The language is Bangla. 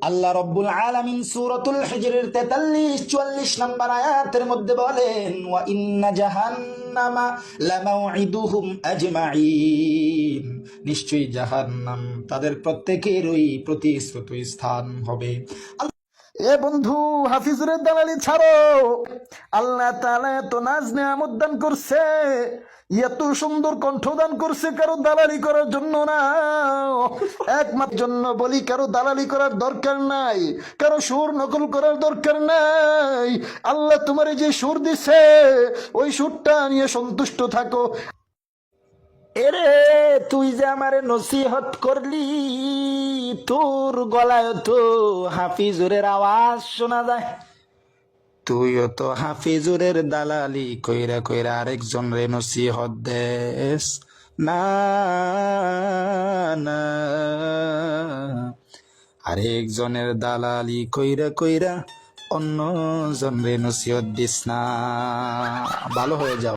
আল্লাহ রব্বুল আলামিন সূরাতুল হিজরের 43-44 নম্বর আয়াতের মধ্যে বলেন, ওয়া ইন্না জাহান্নামা লামাউইদুহুম আজমাইন, নিশ্চয়ই জাহান্নাম তাদের প্রত্যেকেরই প্রতিশ্রুত স্থান হবে। এ বন্ধু, হাফিজুরের দালালি ছাড়ো। আল্লাহ তাআলা এত নাজ নেয়ামত দান করছে, এত সুন্দর কণ্ঠদান করছে, কারো দালালি করার জন্য না, একমাত্র জন্য বলি। কারো দালালি করার দরকার নাই, কারো সুর নকল করার দরকার নাই। আল্লাহ তোমার যে সুর দিছে ওই সুরটা নিয়ে সন্তুষ্ট থাকো। এরে, তুই যে আমারে নসিহত করলি, তোর গলায় তো হাফিজুরের আওয়াজ শোনা যায়। তুইও তো হাফিজুরের দালালি কইরা কইরা আরেকজন রে নসিহত দেস। না না, আরেকজনের দালালি কইরা কইরা অন্য জন রে নসিহত দিস না। ভালো হয়ে যাও।